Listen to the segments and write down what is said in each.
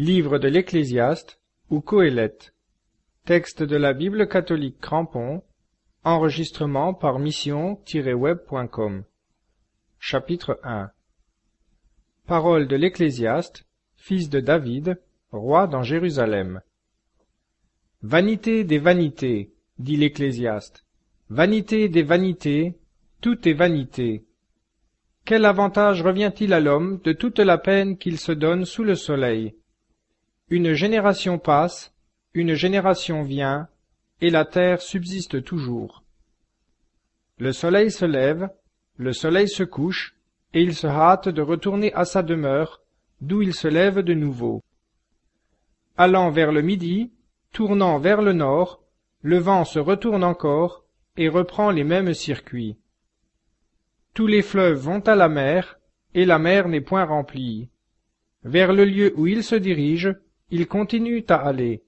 Livre de l'Ecclésiaste ou Qoéleth. Texte de la Bible catholique Crampon. Enregistrement par mission-web.com. Chapitre 1. Parole de l'Ecclésiaste, fils de David, roi dans Jérusalem. Vanité des vanités, dit l'Ecclésiaste. Vanité des vanités, tout est vanité. Quel avantage revient-il à l'homme de toute la peine qu'il se donne sous le soleil? Une génération passe, une génération vient, et la terre subsiste toujours. Le soleil se lève, le soleil se couche, et il se hâte de retourner à sa demeure, d'où il se lève de nouveau. Allant vers le midi, tournant vers le nord, le vent se retourne encore, et reprend les mêmes circuits. Tous les fleuves vont à la mer, et la mer n'est point remplie. Vers le lieu où ils se dirigent, ils continuent à aller.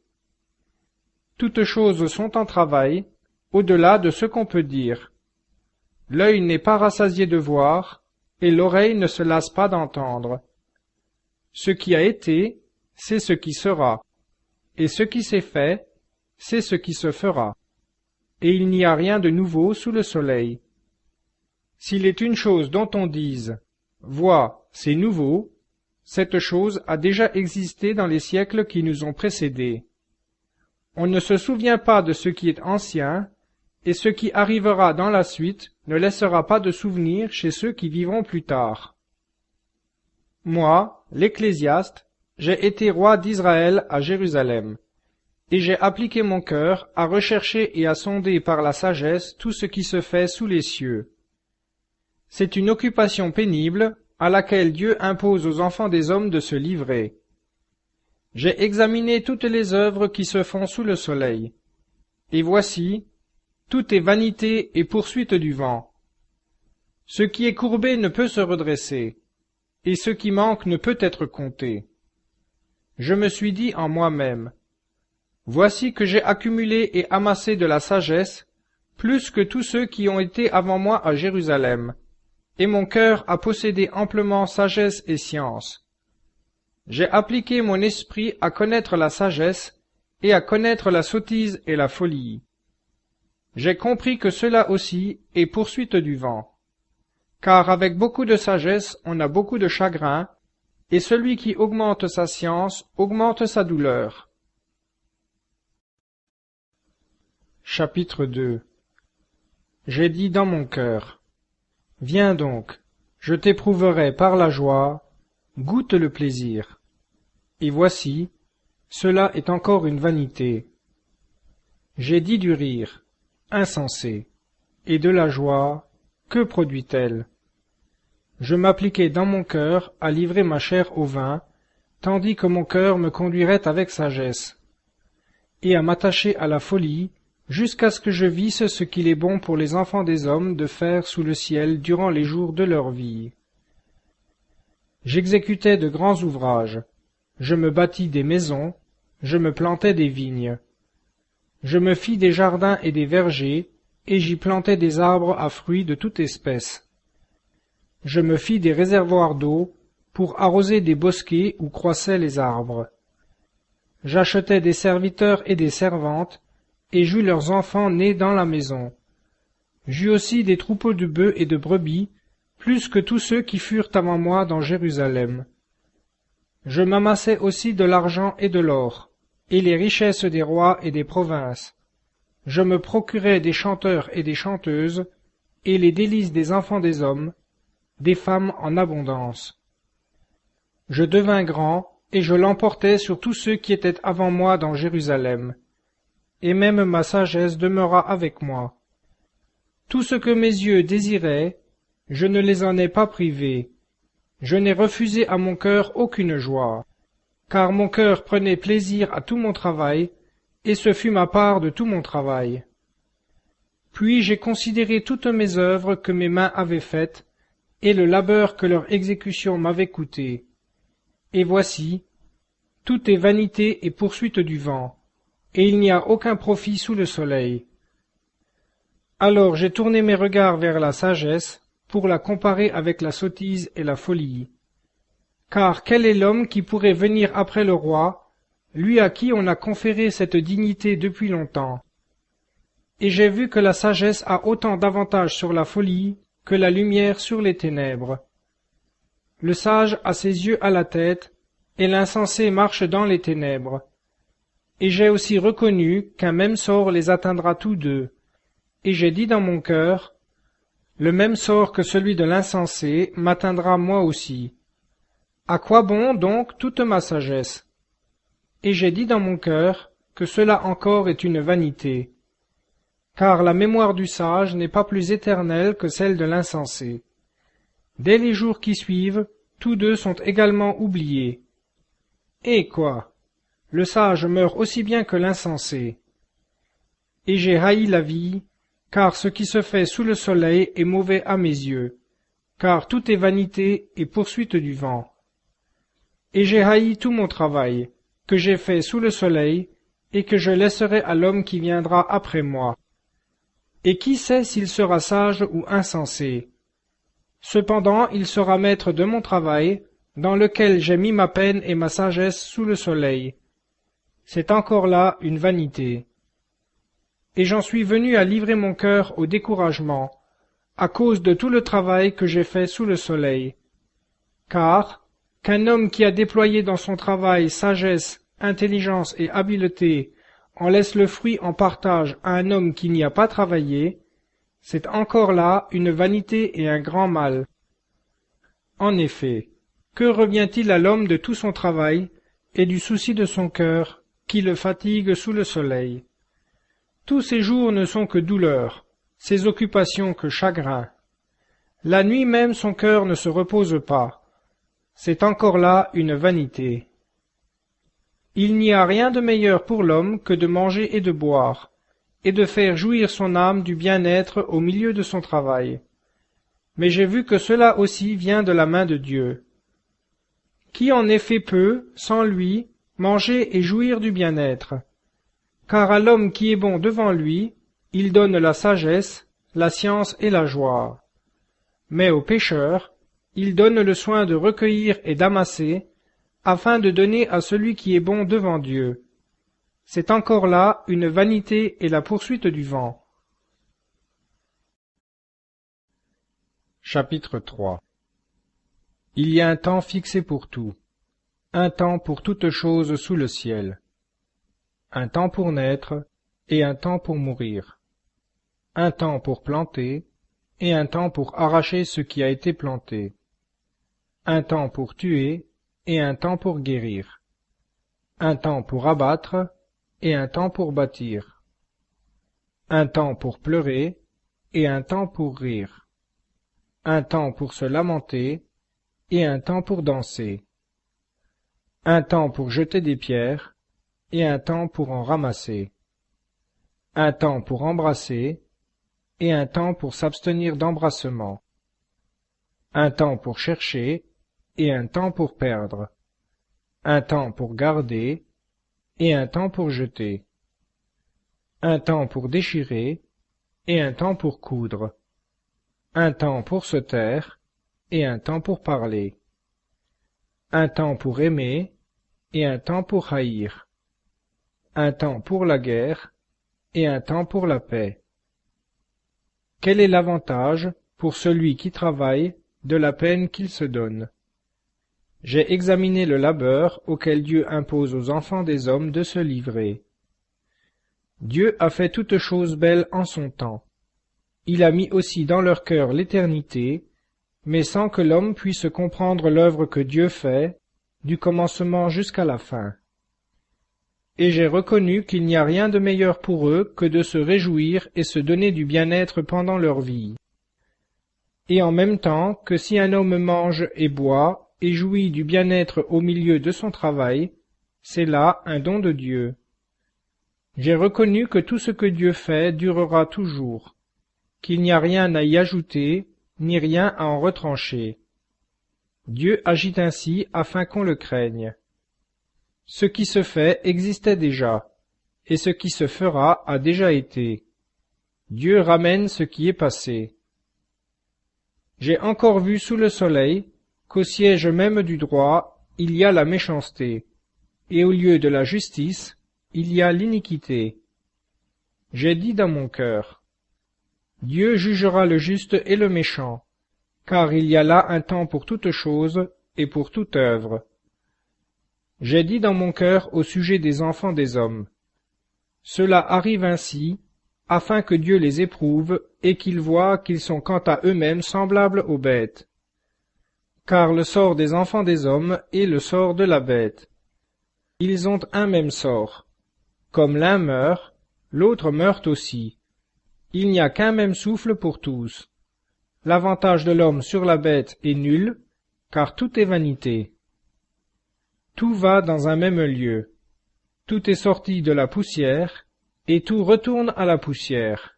Toutes choses sont en travail, au-delà de ce qu'on peut dire. L'œil n'est pas rassasié de voir, et l'oreille ne se lasse pas d'entendre. Ce qui a été, c'est ce qui sera, et ce qui s'est fait, c'est ce qui se fera. Et il n'y a rien de nouveau sous le soleil. S'il est une chose dont on dise « Vois, c'est nouveau », cette chose a déjà existé dans les siècles qui nous ont précédés. On ne se souvient pas de ce qui est ancien, et ce qui arrivera dans la suite ne laissera pas de souvenir chez ceux qui vivront plus tard. Moi, l'Ecclésiaste, j'ai été roi d'Israël à Jérusalem, et j'ai appliqué mon cœur à rechercher et à sonder par la sagesse tout ce qui se fait sous les cieux. C'est une occupation pénible à laquelle Dieu impose aux enfants des hommes de se livrer. J'ai examiné toutes les œuvres qui se font sous le soleil, et voici, tout est vanité et poursuite du vent. Ce qui est courbé ne peut se redresser, et ce qui manque ne peut être compté. Je me suis dit en moi-même, voici que j'ai accumulé et amassé de la sagesse, plus que tous ceux qui ont été avant moi à Jérusalem, et mon cœur a possédé amplement sagesse et science. J'ai appliqué mon esprit à connaître la sagesse, et à connaître la sottise et la folie. J'ai compris que cela aussi est poursuite du vent. Car avec beaucoup de sagesse on a beaucoup de chagrin, et celui qui augmente sa science augmente sa douleur. Chapitre 2. J'ai dit dans mon cœur, viens donc, je t'éprouverai par la joie, goûte le plaisir. Et voici, cela est encore une vanité. J'ai dit du rire, insensé, et de la joie, que produit-elle? Je m'appliquais dans mon cœur à livrer ma chair au vin, tandis que mon cœur me conduirait avec sagesse, et à m'attacher à la folie, jusqu'à ce que je visse ce qu'il est bon pour les enfants des hommes de faire sous le ciel durant les jours de leur vie. J'exécutais de grands ouvrages, je me bâtis des maisons, je me plantais des vignes. Je me fis des jardins et des vergers, et j'y plantais des arbres à fruits de toute espèce. Je me fis des réservoirs d'eau pour arroser des bosquets où croissaient les arbres. J'achetais des serviteurs et des servantes, et j'eus leurs enfants nés dans la maison. J'eus aussi des troupeaux de bœufs et de brebis, plus que tous ceux qui furent avant moi dans Jérusalem. Je m'amassai aussi de l'argent et de l'or, et les richesses des rois et des provinces. Je me procurai des chanteurs et des chanteuses, et les délices des enfants des hommes, des femmes en abondance. Je devins grand, et je l'emportai sur tous ceux qui étaient avant moi dans Jérusalem. Et même ma sagesse demeura avec moi. Tout ce que mes yeux désiraient, je ne les en ai pas privés. Je n'ai refusé à mon cœur aucune joie, car mon cœur prenait plaisir à tout mon travail, et ce fut ma part de tout mon travail. Puis j'ai considéré toutes mes œuvres que mes mains avaient faites, et le labeur que leur exécution m'avait coûté. Et voici, tout est vanité et poursuite du vent, et il n'y a aucun profit sous le soleil. Alors j'ai tourné mes regards vers la sagesse, pour la comparer avec la sottise et la folie. Car quel est l'homme qui pourrait venir après le roi, lui à qui on a conféré cette dignité depuis longtemps? Et j'ai vu que la sagesse a autant d'avantages sur la folie que la lumière sur les ténèbres. Le sage a ses yeux à la tête, et l'insensé marche dans les ténèbres. Et j'ai aussi reconnu qu'un même sort les atteindra tous deux. Et j'ai dit dans mon cœur, le même sort que celui de l'insensé m'atteindra moi aussi. À quoi bon donc toute ma sagesse? Et j'ai dit dans mon cœur que cela encore est une vanité. Car la mémoire du sage n'est pas plus éternelle que celle de l'insensé. Dès les jours qui suivent, tous deux sont également oubliés. Et quoi? Le sage meurt aussi bien que l'insensé. Et j'ai haï la vie, car ce qui se fait sous le soleil est mauvais à mes yeux, car tout est vanité et poursuite du vent. Et j'ai haï tout mon travail, que j'ai fait sous le soleil, et que je laisserai à l'homme qui viendra après moi. Et qui sait s'il sera sage ou insensé? Cependant il sera maître de mon travail, dans lequel j'ai mis ma peine et ma sagesse sous le soleil. C'est encore là une vanité. Et j'en suis venu à livrer mon cœur au découragement, à cause de tout le travail que j'ai fait sous le soleil. Car, qu'un homme qui a déployé dans son travail sagesse, intelligence et habileté en laisse le fruit en partage à un homme qui n'y a pas travaillé, c'est encore là une vanité et un grand mal. En effet, que revient-il à l'homme de tout son travail et du souci de son cœur qui le fatigue sous le soleil? Tous ses jours ne sont que douleur, ses occupations que chagrin. La nuit même son cœur ne se repose pas. C'est encore là une vanité. Il n'y a rien de meilleur pour l'homme que de manger et de boire, et de faire jouir son âme du bien-être au milieu de son travail. Mais j'ai vu que cela aussi vient de la main de Dieu. Qui en effet peut, sans lui, manger et jouir du bien-être? Car à l'homme qui est bon devant lui, il donne la sagesse, la science et la joie. Mais au pécheur, il donne le soin de recueillir et d'amasser, afin de donner à celui qui est bon devant Dieu. C'est encore là une vanité et la poursuite du vent. Chapitre 3. Il y a un temps fixé pour tout, un temps pour toute chose sous le ciel, un temps pour naître et un temps pour mourir, un temps pour planter et un temps pour arracher ce qui a été planté, un temps pour tuer et un temps pour guérir, un temps pour abattre et un temps pour bâtir, un temps pour pleurer et un temps pour rire, un temps pour se lamenter et un temps pour danser, un temps pour jeter des pierres et un temps pour en ramasser, un temps pour embrasser et un temps pour s'abstenir d'embrassement, un temps pour chercher et un temps pour perdre, un temps pour garder et un temps pour jeter, un temps pour déchirer et un temps pour coudre, un temps pour se taire et un temps pour parler, un temps pour aimer et un temps pour haïr, un temps pour la guerre et un temps pour la paix. Quel est l'avantage, pour celui qui travaille, de la peine qu'il se donne? J'ai examiné le labeur auquel Dieu impose aux enfants des hommes de se livrer. Dieu a fait toutes choses belles en son temps. Il a mis aussi dans leur cœur l'éternité, mais sans que l'homme puisse comprendre l'œuvre que Dieu fait, du commencement jusqu'à la fin. Et j'ai reconnu qu'il n'y a rien de meilleur pour eux que de se réjouir et se donner du bien-être pendant leur vie. Et en même temps que si un homme mange et boit, et jouit du bien-être au milieu de son travail, c'est là un don de Dieu. J'ai reconnu que tout ce que Dieu fait durera toujours, qu'il n'y a rien à y ajouter, ni rien à en retrancher. Dieu agit ainsi afin qu'on le craigne. Ce qui se fait existait déjà, et ce qui se fera a déjà été. Dieu ramène ce qui est passé. J'ai encore vu sous le soleil, qu'au siège même du droit, il y a la méchanceté, et au lieu de la justice, il y a l'iniquité. J'ai dit dans mon cœur, Dieu jugera le juste et le méchant, car il y a là un temps pour toute chose et pour toute œuvre. J'ai dit dans mon cœur au sujet des enfants des hommes, cela arrive ainsi, afin que Dieu les éprouve et qu'ils voient qu'ils sont quant à eux-mêmes semblables aux bêtes. Car le sort des enfants des hommes est le sort de la bête. Ils ont un même sort. Comme l'un meurt, l'autre meurt aussi. Il n'y a qu'un même souffle pour tous. L'avantage de l'homme sur la bête est nul, car tout est vanité. Tout va dans un même lieu. Tout est sorti de la poussière, et tout retourne à la poussière.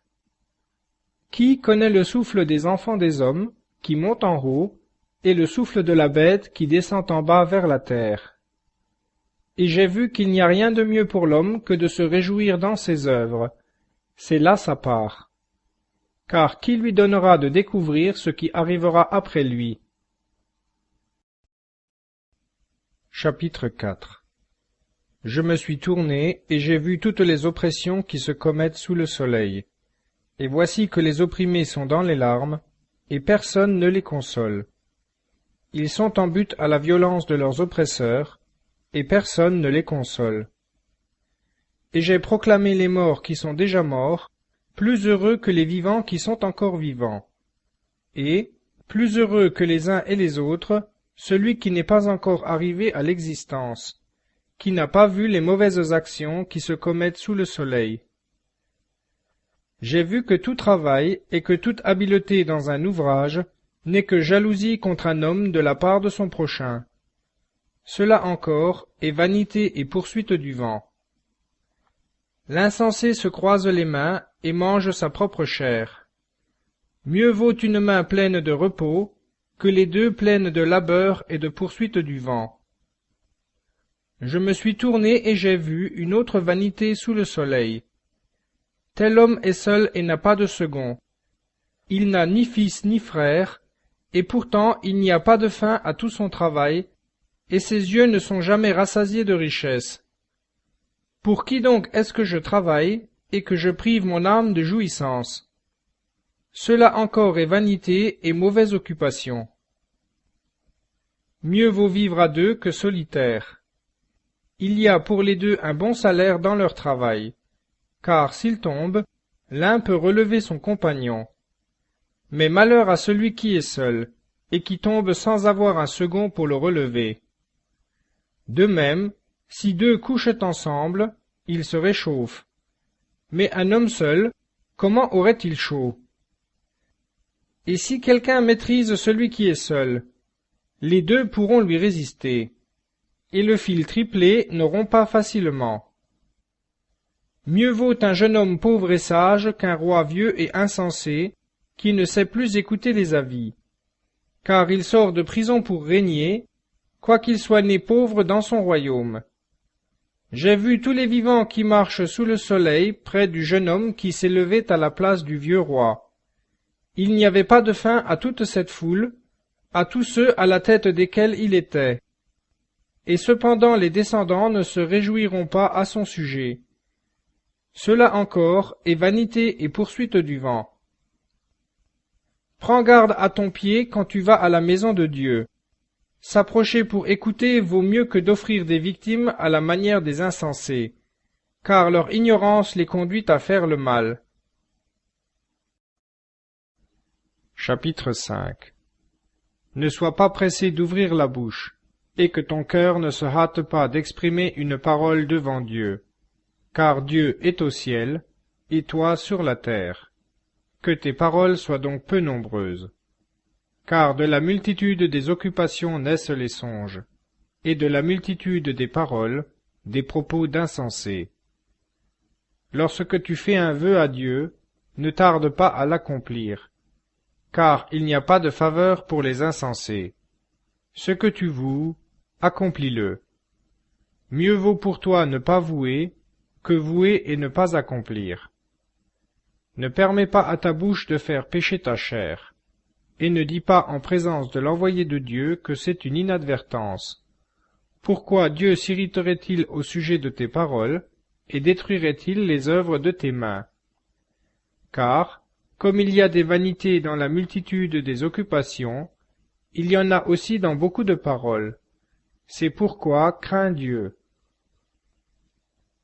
Qui connaît le souffle des enfants des hommes, qui monte en haut, et le souffle de la bête qui descend en bas vers la terre? Et j'ai vu qu'il n'y a rien de mieux pour l'homme que de se réjouir dans ses œuvres. C'est là sa part. Car qui lui donnera de découvrir ce qui arrivera après lui? Chapitre 4. Je me suis tourné, et j'ai vu toutes les oppressions qui se commettent sous le soleil. Et voici que les opprimés sont dans les larmes, et personne ne les console. Ils sont en butte à la violence de leurs oppresseurs, et personne ne les console. Et j'ai proclamé les morts qui sont déjà morts, plus heureux que les vivants qui sont encore vivants. Et, plus heureux que les uns et les autres, celui qui n'est pas encore arrivé à l'existence, qui n'a pas vu les mauvaises actions qui se commettent sous le soleil. J'ai vu que tout travail et que toute habileté dans un ouvrage n'est que jalousie contre un homme de la part de son prochain. Cela encore est vanité et poursuite du vent. L'insensé se croise les mains et mange sa propre chair. Mieux vaut une main pleine de repos que les deux pleines de labeur et de poursuite du vent. Je me suis tourné et j'ai vu une autre vanité sous le soleil. Tel homme est seul et n'a pas de second. Il n'a ni fils ni frère, et pourtant il n'y a pas de fin à tout son travail, et ses yeux ne sont jamais rassasiés de richesses. Pour qui donc est-ce que je travaille, et que je prive mon âme de jouissance? Cela encore est vanité et mauvaise occupation. Mieux vaut vivre à deux que solitaire. Il y a pour les deux un bon salaire dans leur travail, car s'ils tombent, l'un peut relever son compagnon. Mais malheur à celui qui est seul, et qui tombe sans avoir un second pour le relever. De même, si deux couchent ensemble, ils se réchauffent. Mais un homme seul, comment aurait-il chaud? Et si quelqu'un maîtrise celui qui est seul, les deux pourront lui résister, et le fil triplé ne rompt pas facilement. Mieux vaut un jeune homme pauvre et sage qu'un roi vieux et insensé, qui ne sait plus écouter les avis, car il sort de prison pour régner, quoiqu'il soit né pauvre dans son royaume. J'ai vu tous les vivants qui marchent sous le soleil près du jeune homme qui s'élevait à la place du vieux roi. Il n'y avait pas de fin à toute cette foule, à tous ceux à la tête desquels il était. Et cependant les descendants ne se réjouiront pas à son sujet. Cela encore est vanité et poursuite du vent. Prends garde à ton pied quand tu vas à la maison de Dieu. S'approcher pour écouter vaut mieux que d'offrir des victimes à la manière des insensés, car leur ignorance les conduit à faire le mal. Chapitre 5. Ne sois pas pressé d'ouvrir la bouche, et que ton cœur ne se hâte pas d'exprimer une parole devant Dieu, car Dieu est au ciel, et toi sur la terre. Que tes paroles soient donc peu nombreuses. Car de la multitude des occupations naissent les songes, et de la multitude des paroles, des propos d'insensés. Lorsque tu fais un vœu à Dieu, ne tarde pas à l'accomplir, car il n'y a pas de faveur pour les insensés. Ce que tu voues, accomplis-le. Mieux vaut pour toi ne pas vouer, que vouer et ne pas accomplir. Ne permets pas à ta bouche de faire pécher ta chair, et ne dis pas en présence de l'envoyé de Dieu que c'est une inadvertance. Pourquoi Dieu s'irriterait-il au sujet de tes paroles, et détruirait-il les œuvres de tes mains? Car, comme il y a des vanités dans la multitude des occupations, il y en a aussi dans beaucoup de paroles. C'est pourquoi crains Dieu.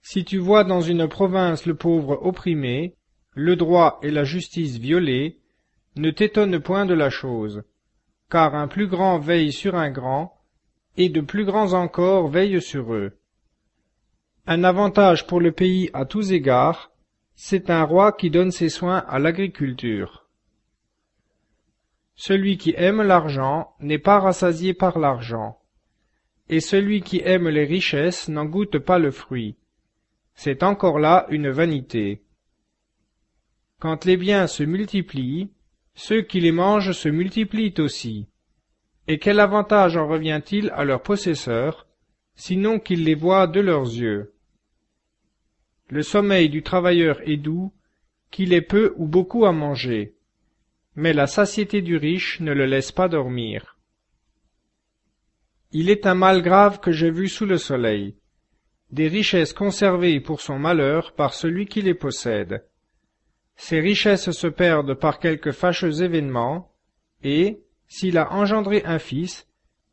Si tu vois dans une province le pauvre opprimé, le droit et la justice violés, ne t'étonne point de la chose, car un plus grand veille sur un grand, et de plus grands encore veillent sur eux. Un avantage pour le pays à tous égards, c'est un roi qui donne ses soins à l'agriculture. Celui qui aime l'argent n'est pas rassasié par l'argent, et celui qui aime les richesses n'en goûte pas le fruit. C'est encore là une vanité. Quand les biens se multiplient, ceux qui les mangent se multiplient aussi. Et quel avantage en revient-il à leurs possesseurs, sinon qu'ils les voient de leurs yeux? Le sommeil du travailleur est doux, qu'il ait peu ou beaucoup à manger, mais la satiété du riche ne le laisse pas dormir. Il est un mal grave que j'ai vu sous le soleil, des richesses conservées pour son malheur par celui qui les possède. Ces richesses se perdent par quelques fâcheux événements, et, s'il a engendré un fils,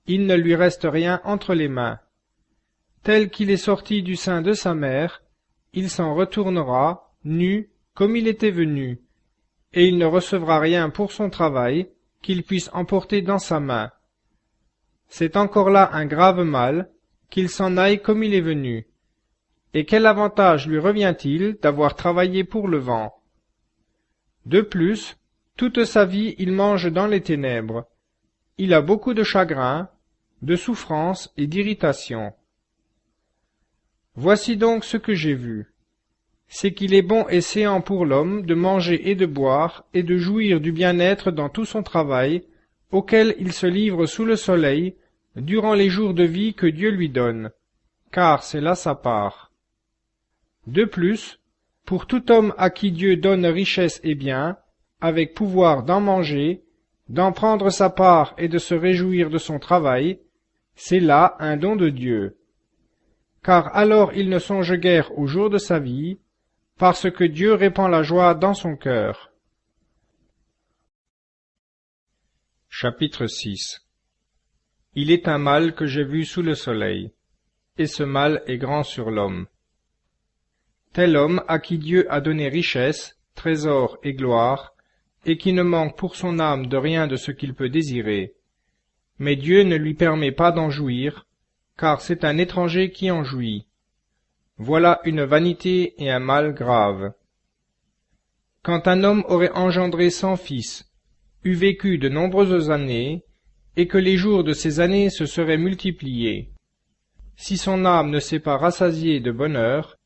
il ne lui reste rien entre les mains. Tel qu'il est sorti du sein de sa mère, il s'en retournera, nu, comme il était venu, et il ne recevra rien pour son travail qu'il puisse emporter dans sa main. C'est encore là un grave mal, qu'il s'en aille comme il est venu. Et quel avantage lui revient-il d'avoir travaillé pour le vent? De plus, toute sa vie il mange dans les ténèbres. Il a beaucoup de chagrin, de souffrance et d'irritation. Voici donc ce que j'ai vu. C'est qu'il est bon et séant pour l'homme de manger et de boire et de jouir du bien-être dans tout son travail, auquel il se livre sous le soleil, durant les jours de vie que Dieu lui donne, car c'est là sa part. De plus, pour tout homme à qui Dieu donne richesse et bien, avec pouvoir d'en manger, d'en prendre sa part et de se réjouir de son travail, c'est là un don de Dieu. Car alors il ne songe guère au jour de sa vie, parce que Dieu répand la joie dans son cœur. Chapitre 6. Il est un mal que j'ai vu sous le soleil, et ce mal est grand sur l'homme. Tel homme à qui Dieu a donné richesse, trésor et gloire, et qui ne manque pour son âme de rien de ce qu'il peut désirer. Mais Dieu ne lui permet pas d'en jouir, car c'est un étranger qui en jouit. Voilà une vanité et un mal grave. Quand un homme aurait engendré 100 fils, eût vécu de nombreuses années, et que les jours de ces années se seraient multipliés, si son âme ne s'est pas rassasiée de bonheur,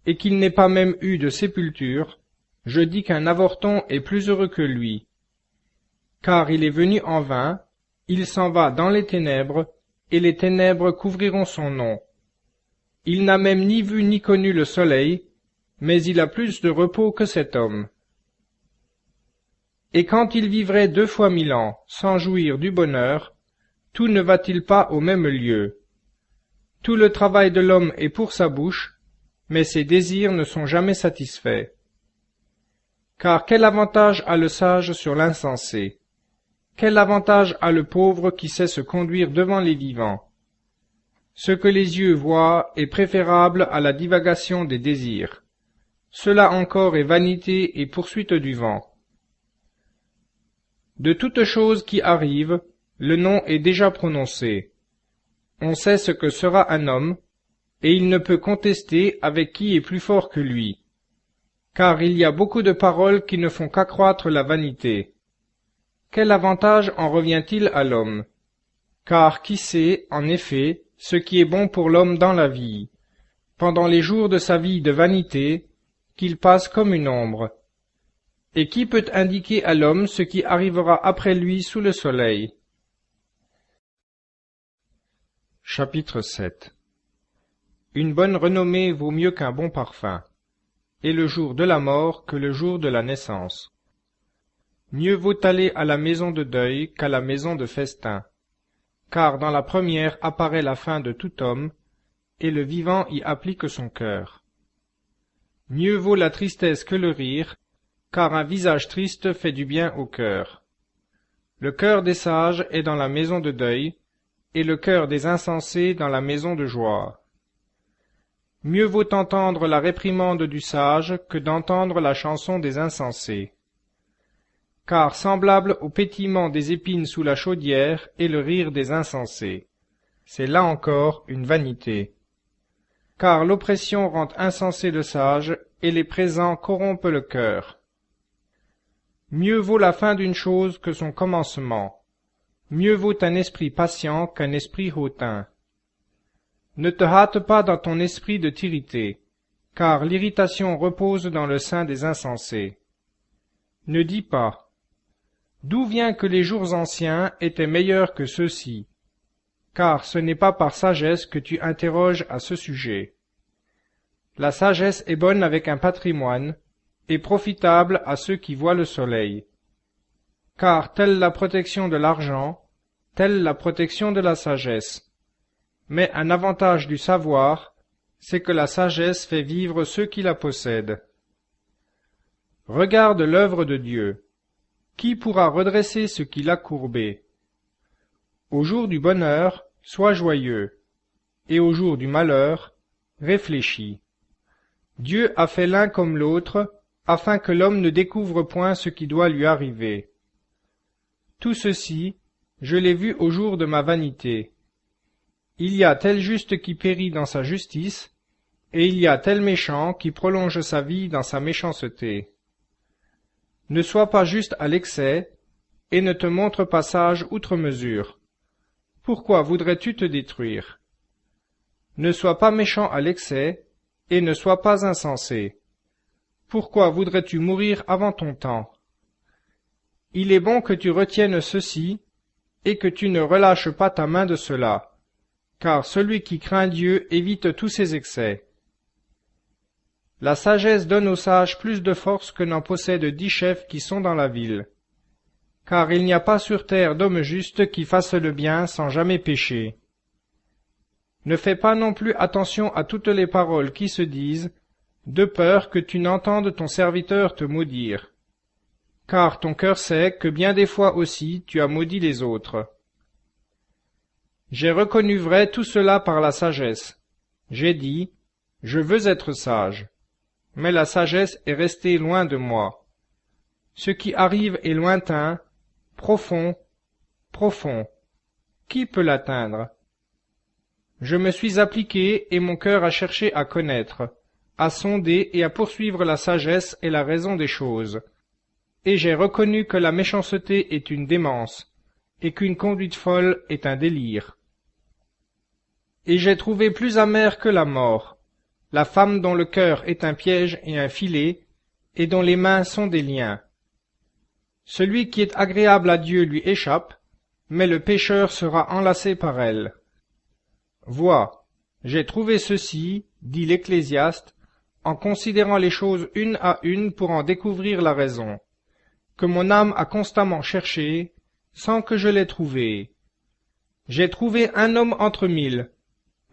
et qu'il n'ait pas même eu de sépulture, je dis qu'un avorton est plus heureux que lui. Car il est venu en vain, il s'en va dans les ténèbres, et les ténèbres couvriront son nom. Il n'a même ni vu ni connu le soleil, mais il a plus de repos que cet homme. Et quand il vivrait 2 fois 1000 ans, sans jouir du bonheur, tout ne va-t-il pas au même lieu? Tout le travail de l'homme est pour sa bouche, mais ses désirs ne sont jamais satisfaits. Car quel avantage a le sage sur l'insensé? Quel avantage a le pauvre qui sait se conduire devant les vivants? Ce que les yeux voient est préférable à la divagation des désirs. Cela encore est vanité et poursuite du vent. De toute chose qui arrive, le nom est déjà prononcé. On sait ce que sera un homme, et il ne peut contester avec qui est plus fort que lui. Car il y a beaucoup de paroles qui ne font qu'accroître la vanité. Quel avantage en revient-il à l'homme? Car qui sait, en effet, ce qui est bon pour l'homme dans la vie, pendant les jours de sa vie de vanité, qu'il passe comme une ombre? Et qui peut indiquer à l'homme ce qui arrivera après lui sous le soleil? Chapitre 7. Une bonne renommée vaut mieux qu'un bon parfum, et le jour de la mort que le jour de la naissance. Mieux vaut aller à la maison de deuil qu'à la maison de festin. Car dans la première apparaît la fin de tout homme, et le vivant y applique son cœur. Mieux vaut la tristesse que le rire, car un visage triste fait du bien au cœur. Le cœur des sages est dans la maison de deuil, et le cœur des insensés dans la maison de joie. Mieux vaut entendre la réprimande du sage que d'entendre la chanson des insensés. Car semblable au pétillement des épines sous la chaudière est le rire des insensés. C'est là encore une vanité. Car l'oppression rend insensé le sage, et les présents corrompent le cœur. Mieux vaut la fin d'une chose que son commencement. Mieux vaut un esprit patient qu'un esprit hautain. Ne te hâte pas dans ton esprit de t'irriter, car l'irritation repose dans le sein des insensés. Ne dis pas « D'où vient que les jours anciens étaient meilleurs que ceux-ci ?» Car ce n'est pas par sagesse que tu interroges à ce sujet. La sagesse est bonne avec un patrimoine, et profitable à ceux qui voient le soleil. Car telle la protection de l'argent, telle la protection de la sagesse. Mais un avantage du savoir, c'est que la sagesse fait vivre ceux qui la possèdent. Regarde l'œuvre de Dieu. Qui pourra redresser ce qu'il a courbé? Au jour du bonheur, sois joyeux, et au jour du malheur, réfléchis. Dieu a fait l'un comme l'autre, afin que l'homme ne découvre point ce qui doit lui arriver. Tout ceci, je l'ai vu au jour de ma vanité. Il y a tel juste qui périt dans sa justice, et il y a tel méchant qui prolonge sa vie dans sa méchanceté. Ne sois pas juste à l'excès, et ne te montre pas sage outre mesure. Pourquoi voudrais-tu te détruire? Ne sois pas méchant à l'excès, et ne sois pas insensé. Pourquoi voudrais-tu mourir avant ton temps? Il est bon que tu retiennes ceci, et que tu ne relâches pas ta main de cela, car celui qui craint Dieu évite tous ses excès. La sagesse donne aux sages plus de force que n'en possèdent 10 chefs qui sont dans la ville. Car il n'y a pas sur terre d'homme juste qui fasse le bien sans jamais pécher. Ne fais pas non plus attention à toutes les paroles qui se disent, de peur que tu n'entendes ton serviteur te maudire. Car ton cœur sait que bien des fois aussi tu as maudit les autres. J'ai reconnu vrai tout cela par la sagesse. J'ai dit, je veux être sage. Mais la sagesse est restée loin de moi. Ce qui arrive est lointain, profond, profond. Qui peut l'atteindre? Je me suis appliqué et mon cœur a cherché à connaître, à sonder et à poursuivre la sagesse et la raison des choses. Et j'ai reconnu que la méchanceté est une démence, et qu'une conduite folle est un délire. Et j'ai trouvé plus amère que la mort, la femme dont le cœur est un piège et un filet, et dont les mains sont des liens. Celui qui est agréable à Dieu lui échappe, mais le pécheur sera enlacé par elle. Vois, j'ai trouvé ceci, dit l'Ecclésiaste, en considérant les choses une à une pour en découvrir la raison, que mon âme a constamment cherché, sans que je l'aie trouvé. J'ai trouvé un homme entre 1000,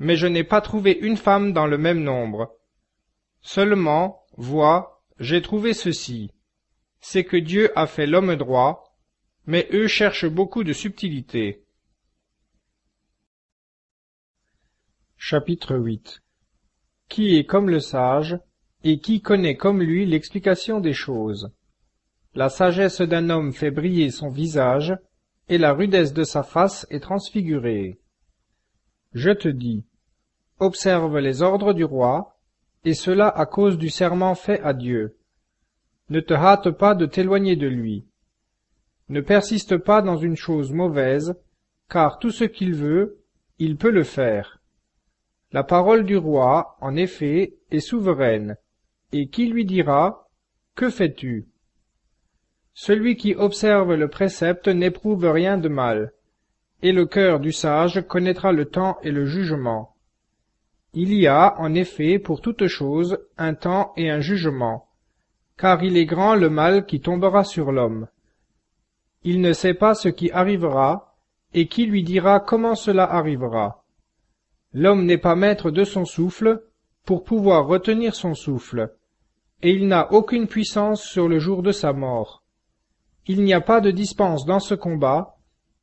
mais je n'ai pas trouvé une femme dans le même nombre. Seulement, vois, j'ai trouvé ceci, c'est que Dieu a fait l'homme droit, mais eux cherchent beaucoup de subtilité. Chapitre 8. Qui est comme le sage, et qui connaît comme lui l'explication des choses? La sagesse d'un homme fait briller son visage, et la rudesse de sa face est transfigurée. Je te dis, observe les ordres du roi, et cela à cause du serment fait à Dieu. Ne te hâte pas de t'éloigner de lui. Ne persiste pas dans une chose mauvaise, car tout ce qu'il veut, il peut le faire. La parole du roi, en effet, est souveraine, et qui lui dira, « Que fais-tu » Celui qui observe le précepte n'éprouve rien de mal, et le cœur du sage connaîtra le temps et le jugement. Il y a, en effet, pour toute chose, un temps et un jugement, car il est grand le mal qui tombera sur l'homme, Il ne sait pas ce qui arrivera, et qui lui dira comment cela arrivera. L'homme n'est pas maître de son souffle, pour pouvoir retenir son souffle, et il n'a aucune puissance sur le jour de sa mort. Il n'y a pas de dispense dans ce combat,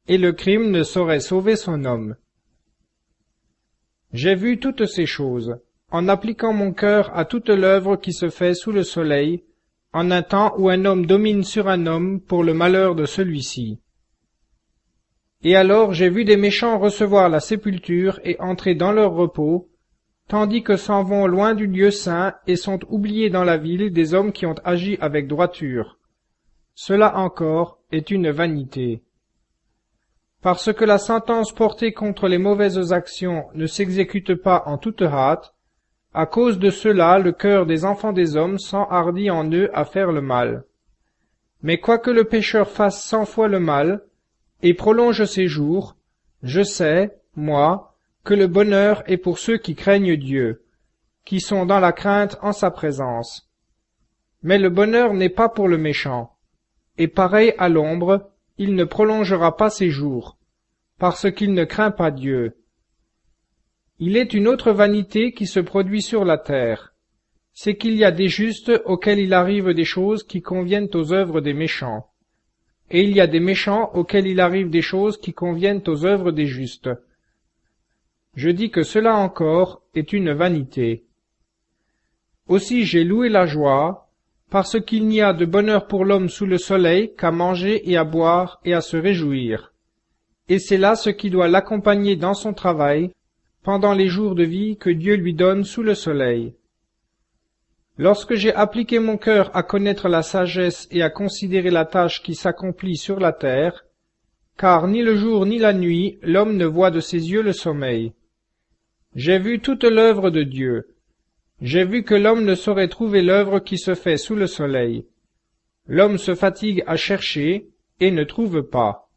et le crime ne saurait sauver son homme. J'ai vu toutes ces choses, en appliquant mon cœur à toute l'œuvre qui se fait sous le soleil, en un temps où un homme domine sur un homme pour le malheur de celui-ci. Et alors j'ai vu des méchants recevoir la sépulture et entrer dans leur repos, tandis que s'en vont loin du lieu saint et sont oubliés dans la ville des hommes qui ont agi avec droiture. Cela encore est une vanité. Parce que la sentence portée contre les mauvaises actions ne s'exécute pas en toute hâte, à cause de cela le cœur des enfants des hommes s'enhardit en eux à faire le mal. Mais quoique le pécheur fasse 100 fois le mal, et prolonge ses jours, je sais, moi, que le bonheur est pour ceux qui craignent Dieu, qui sont dans la crainte en sa présence. Mais le bonheur n'est pas pour le méchant, et pareil à l'ombre, il ne prolongera pas ses jours, parce qu'il ne craint pas Dieu. Il est une autre vanité qui se produit sur la terre, c'est qu'il y a des justes auxquels il arrive des choses qui conviennent aux œuvres des méchants, et il y a des méchants auxquels il arrive des choses qui conviennent aux œuvres des justes. Je dis que cela encore est une vanité. Aussi j'ai loué la joie, parce qu'il n'y a de bonheur pour l'homme sous le soleil qu'à manger et à boire et à se réjouir. Et c'est là ce qui doit l'accompagner dans son travail, pendant les jours de vie que Dieu lui donne sous le soleil. Lorsque j'ai appliqué mon cœur à connaître la sagesse et à considérer la tâche qui s'accomplit sur la terre, car ni le jour ni la nuit l'homme ne voit de ses yeux le sommeil. J'ai vu toute l'œuvre de Dieu. J'ai vu que l'homme ne saurait trouver l'œuvre qui se fait sous le soleil. L'homme se fatigue à chercher et ne trouve pas.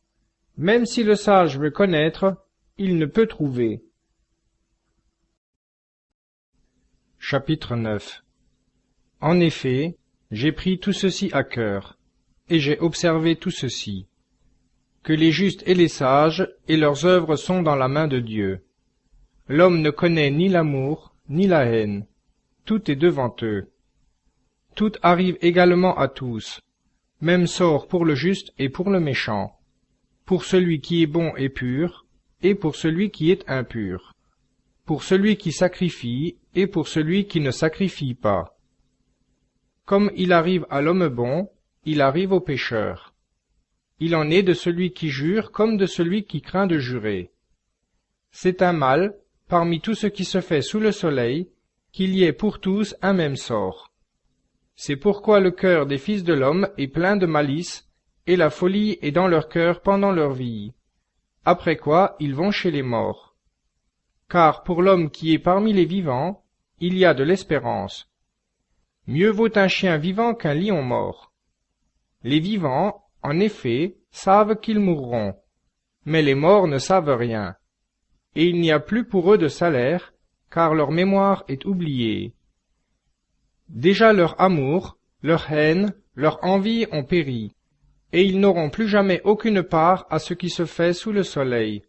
Même si le sage veut connaître, il ne peut trouver. Chapitre 9. En effet, j'ai pris tout ceci à cœur, et j'ai observé tout ceci, que les justes et les sages et leurs œuvres sont dans la main de Dieu. L'homme ne connaît ni l'amour, ni la haine. Tout est devant eux. Tout arrive également à tous. Même sort pour le juste et pour le méchant. Pour celui qui est bon et pur, et pour celui qui est impur. Pour celui qui sacrifie, et pour celui qui ne sacrifie pas. Comme il arrive à l'homme bon, il arrive au pécheur. Il en est de celui qui jure comme de celui qui craint de jurer. C'est un mal, parmi tout ce qui se fait sous le soleil, qu'il y ait pour tous un même sort. C'est pourquoi le cœur des fils de l'homme est plein de malice, et la folie est dans leur cœur pendant leur vie, après quoi ils vont chez les morts. Car pour l'homme qui est parmi les vivants, il y a de l'espérance. Mieux vaut un chien vivant qu'un lion mort. Les vivants, en effet, savent qu'ils mourront, mais les morts ne savent rien. Et il n'y a plus pour eux de salaire, car leur mémoire est oubliée. Déjà leur amour, leur haine, leur envie ont péri, et ils n'auront plus jamais aucune part à ce qui se fait sous le soleil.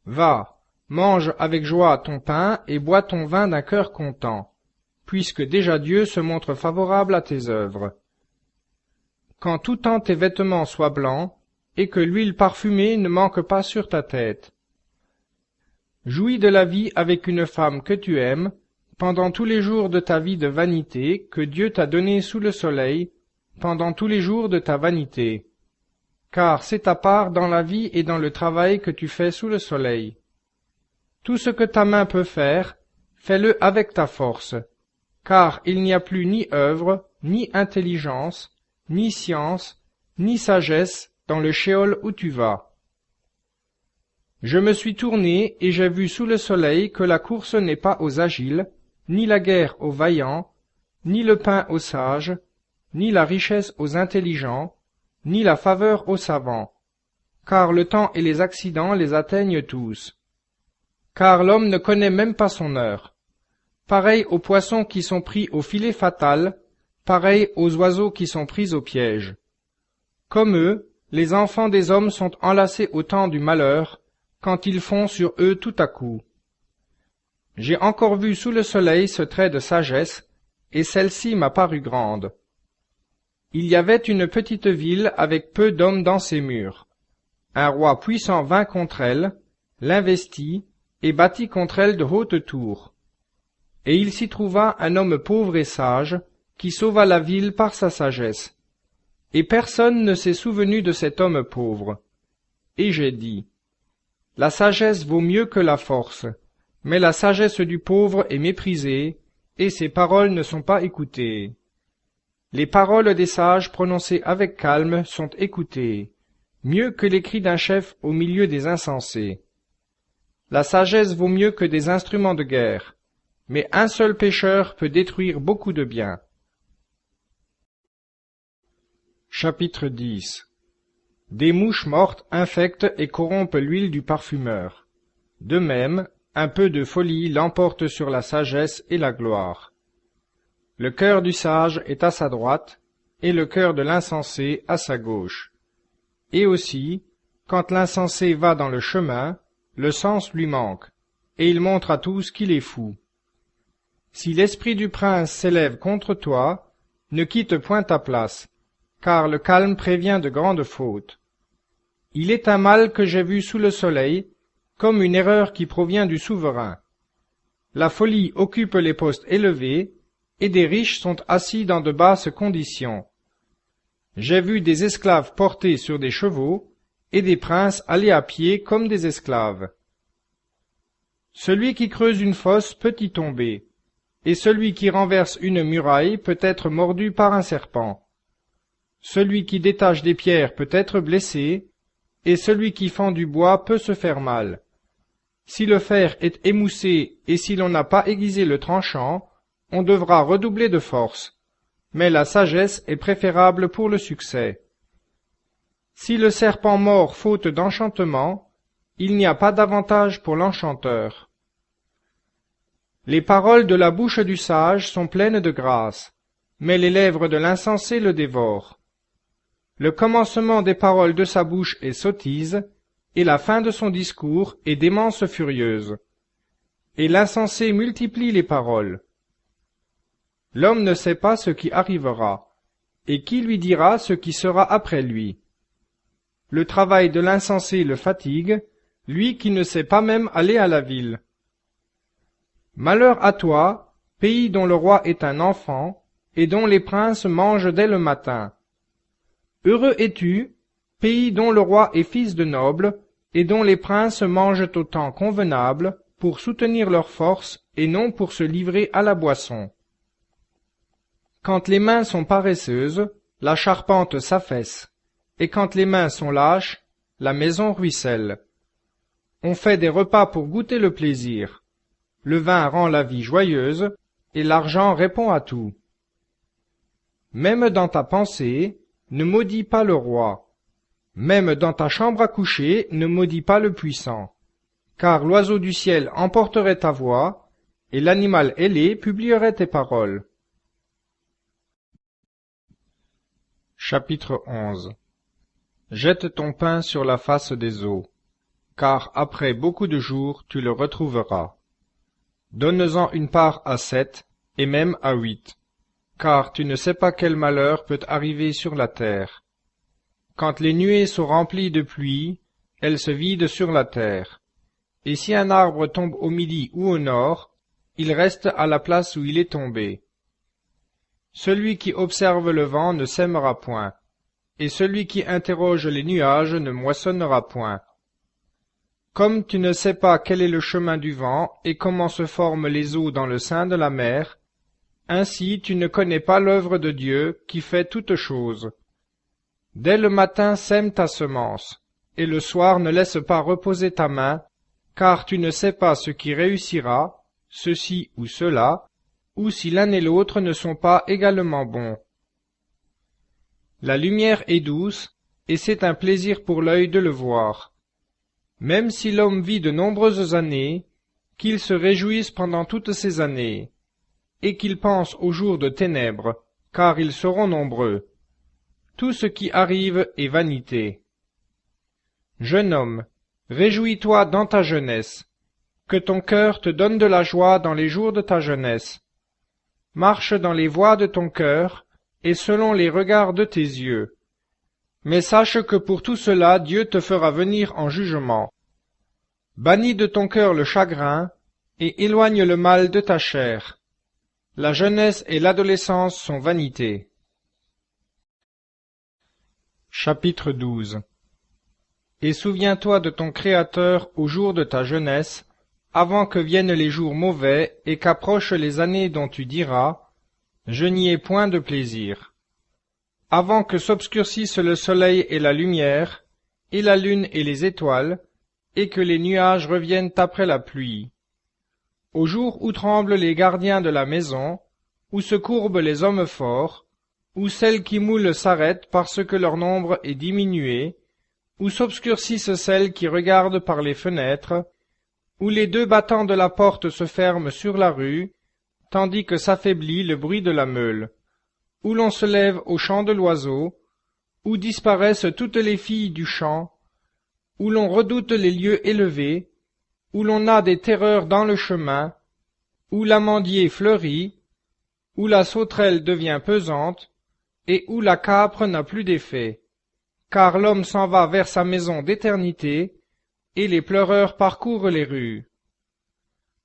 Va, mange avec joie ton pain et bois ton vin d'un cœur content, puisque déjà Dieu se montre favorable à tes œuvres. Quand tout temps tes vêtements soient blancs, et que l'huile parfumée ne manque pas sur ta tête. Jouis de la vie avec une femme que tu aimes, pendant tous les jours de ta vie de vanité que Dieu t'a donnée sous le soleil, pendant tous les jours de ta vanité. Car c'est ta part dans la vie et dans le travail que tu fais sous le soleil. Tout ce que ta main peut faire, fais-le avec ta force, car il n'y a plus ni œuvre, ni intelligence, ni science, ni sagesse dans le shéol où tu vas. Je me suis tourné et j'ai vu sous le soleil que la course n'est pas aux agiles, ni la guerre aux vaillants, ni le pain aux sages, ni la richesse aux intelligents, ni la faveur aux savants, car le temps et les accidents les atteignent tous. Car l'homme ne connaît même pas son heure. Pareil aux poissons qui sont pris au filet fatal, pareil aux oiseaux qui sont pris au piège. Comme eux, les enfants des hommes sont enlacés au temps du malheur, quand ils font sur eux tout à coup. J'ai encore vu sous le soleil ce trait de sagesse, et celle-ci m'a paru grande. Il y avait une petite ville avec peu d'hommes dans ses murs. Un roi puissant vint contre elle, l'investit, et bâtit contre elle de hautes tours. Et il s'y trouva un homme pauvre et sage, qui sauva la ville par sa sagesse. Et personne ne s'est souvenu de cet homme pauvre. Et j'ai dit, la sagesse vaut mieux que la force, mais la sagesse du pauvre est méprisée, et ses paroles ne sont pas écoutées. Les paroles des sages prononcées avec calme sont écoutées, mieux que les cris d'un chef au milieu des insensés. La sagesse vaut mieux que des instruments de guerre, mais un seul pécheur peut détruire beaucoup de biens. Chapitre 10. Des mouches mortes infectent et corrompent l'huile du parfumeur. De même, un peu de folie l'emporte sur la sagesse et la gloire. Le cœur du sage est à sa droite, et le cœur de l'insensé à sa gauche. Et aussi, quand l'insensé va dans le chemin, le sens lui manque, et il montre à tous qu'il est fou. Si l'esprit du prince s'élève contre toi, ne quitte point ta place, car le calme prévient de grandes fautes. Il est un mal que j'ai vu sous le soleil, comme une erreur qui provient du souverain. La folie occupe les postes élevés, et des riches sont assis dans de basses conditions. J'ai vu des esclaves portés sur des chevaux, et des princes aller à pied comme des esclaves. Celui qui creuse une fosse peut y tomber, et celui qui renverse une muraille peut être mordu par un serpent. Celui qui détache des pierres peut être blessé, et celui qui fend du bois peut se faire mal. Si le fer est émoussé et si l'on n'a pas aiguisé le tranchant, on devra redoubler de force, mais la sagesse est préférable pour le succès. Si le serpent mord faute d'enchantement, il n'y a pas d'avantage pour l'enchanteur. Les paroles de la bouche du sage sont pleines de grâce, mais les lèvres de l'insensé le dévorent. Le commencement des paroles de sa bouche est sottise, et la fin de son discours est démence furieuse. Et l'insensé multiplie les paroles. L'homme ne sait pas ce qui arrivera, et qui lui dira ce qui sera après lui? Le travail de l'insensé le fatigue, lui qui ne sait pas même aller à la ville. Malheur à toi, pays dont le roi est un enfant, et dont les princes mangent dès le matin. Heureux es-tu, pays dont le roi est fils de noble, et dont les princes mangent au temps convenable, pour soutenir leur force, et non pour se livrer à la boisson. Quand les mains sont paresseuses, la charpente s'affaisse, et quand les mains sont lâches, la maison ruisselle. On fait des repas pour goûter le plaisir. Le vin rend la vie joyeuse, et l'argent répond à tout. Même dans ta pensée, ne maudis pas le roi. Même dans ta chambre à coucher, ne maudis pas le puissant. Car l'oiseau du ciel emporterait ta voix, et l'animal ailé publierait tes paroles. Chapitre 11. Jette ton pain sur la face des eaux, car après beaucoup de jours tu le retrouveras. Donne-en une part à 7, et même à 8, car tu ne sais pas quel malheur peut arriver sur la terre. Quand les nuées sont remplies de pluie, elles se vident sur la terre. Et si un arbre tombe au midi ou au nord, il reste à la place où il est tombé. Celui qui observe le vent ne sèmera point, et celui qui interroge les nuages ne moissonnera point. Comme tu ne sais pas quel est le chemin du vent et comment se forment les eaux dans le sein de la mer, ainsi tu ne connais pas l'œuvre de Dieu qui fait toutes choses. Dès le matin sème ta semence, et le soir ne laisse pas reposer ta main, car tu ne sais pas ce qui réussira, ceci ou cela, ou si l'un et l'autre ne sont pas également bons. La lumière est douce, et c'est un plaisir pour l'œil de le voir. Même si l'homme vit de nombreuses années, qu'il se réjouisse pendant toutes ces années, et qu'il pense aux jours de ténèbres, car ils seront nombreux. tout ce qui arrive est vanité. Jeune homme, réjouis-toi dans ta jeunesse, que ton cœur te donne de la joie dans les jours de ta jeunesse. Marche dans les voies de ton cœur, et selon les regards de tes yeux. Mais sache que pour tout cela Dieu te fera venir en jugement. Bannis de ton cœur le chagrin, et éloigne le mal de ta chair. La jeunesse et l'adolescence sont vanité. Chapitre 12. Et souviens-toi de ton Créateur au jour de ta jeunesse, avant que viennent les jours mauvais et qu'approchent les années dont tu diras « Je n'y ai point de plaisir ». Avant que s'obscurcissent le soleil et la lumière, et la lune et les étoiles, et que les nuages reviennent après la pluie. Au jour où tremblent les gardiens de la maison, où se courbent les hommes forts, où celles qui moulent s'arrêtent parce que leur nombre est diminué, où s'obscurcissent celles qui regardent par les fenêtres, où les deux battants de la porte se ferment sur la rue, tandis que s'affaiblit le bruit de la meule, où l'on se lève au chant de l'oiseau, où disparaissent toutes les filles du champ, où l'on redoute les lieux élevés, où l'on a des terreurs dans le chemin, où l'amandier fleurit, où la sauterelle devient pesante, et où la capre n'a plus d'effet, car l'homme s'en va vers sa maison d'éternité, et les pleureurs parcourent les rues.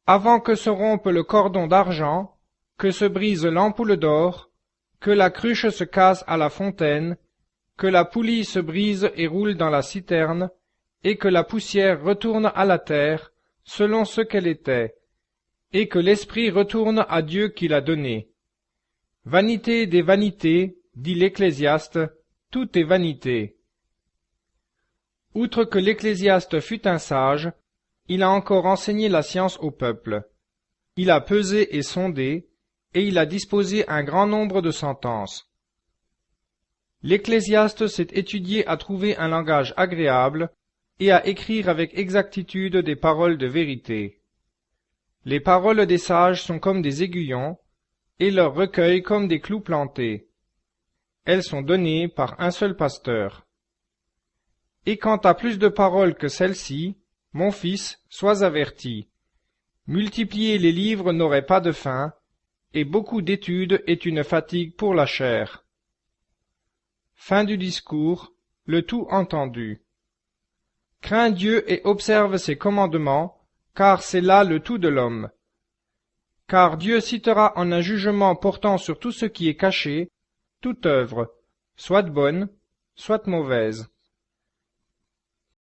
Avant que se rompe le cordon d'argent, que se brise l'ampoule d'or, que la cruche se casse à la fontaine, que la poulie se brise et roule dans la citerne, et que la poussière retourne à la terre, selon ce qu'elle était, et que l'esprit retourne à Dieu qui l'a donné. Vanité des vanités, dit l'Ecclésiaste, tout est vanité. Outre que l'Ecclésiaste fut un sage, il a encore enseigné la science au peuple. Il a pesé et sondé, et il a disposé un grand nombre de sentences. L'Ecclésiaste s'est étudié à trouver un langage agréable, et à écrire avec exactitude des paroles de vérité. Les paroles des sages sont comme des aiguillons, et leurs recueils comme des clous plantés. Elles sont données par un seul pasteur. Et quant à plus de paroles que celles-ci, mon fils, sois averti. Multiplier les livres n'aurait pas de fin, et beaucoup d'études est une fatigue pour la chair. Fin du discours, le tout entendu. Crains Dieu et observe ses commandements, car c'est là le tout de l'homme. Car Dieu citera en un jugement portant sur tout ce qui est caché, toute œuvre, soit bonne, soit mauvaise.